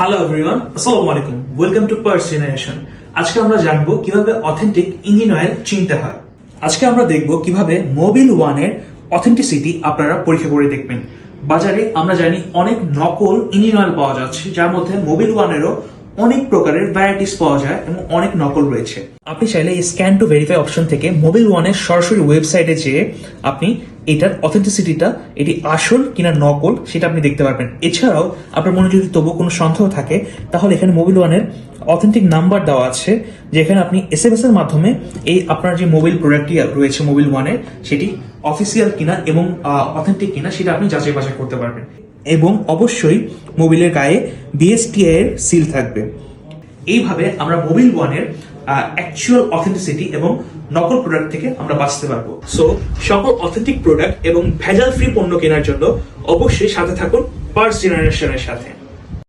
Hello everyone, আসসালামু আলাইকুম। Welcome to Pars generation. আজকে আমরা জানবো কিভাবে অথেন্টিক ইঞ্জিন অয়েল চিনতে হয়। আজকে আমরা দেখব কিভাবে মোবিল ওয়ানের অথেন্টিসিটি আপনারা পরীক্ষা করে দেখবেন। বাজারে আমরা জানি অনেক নকল ইঞ্জিন অয়েল পাওয়া যাচ্ছে, যার মধ্যে মোবিল ওয়ানেরও অনেক প্রকারের ভ্যারাইটিস পাওয়া যায় এবং অনেক নকল রয়েছে। আপনি চাইলে এই স্ক্যান টু ভেরিফাই অপশন থেকে মোবিল ওয়ানের সরাসরি ওয়েবসাইটে যেয়ে আপনি এটার অথেন্টিসিটিটা এটি আসল কিনা নকল সেটা আপনি দেখতে পারবেন। এছাড়াও আপনার মনে যদি তবু কোনো সন্দেহ থাকে তাহলে এখানে মোবিল ওয়ানের অথেন্টিক নাম্বার দেওয়া আছে, যেখানে আপনি এসএমএস এর মাধ্যমে এই আপনার যে মোবাইল প্রোডাক্টটি রয়েছে মোবিল ওয়ানের সেটি অফিসিয়াল কিনা এবং অথেন্টিক কিনা সেটা আপনি যাচাই বাছাই করতে পারবেন। এবং অবশ্যই মোবিলের গায়ে বিএসটিআই এর সিল থাকবে। এইভাবে আমরা মোবিল ওয়ানের অ্যাকচুয়াল অথেন্টিসিটি এবং নকল প্রোডাক্ট থেকে আমরা বাঁচতে পারবো। সো সকল অথেন্টিক প্রোডাক্ট এবং ভেজাল ফ্রি পণ্য কেনার জন্য অবশ্যই সাথে থাকুন পার্স জেনারেশনের সাথে।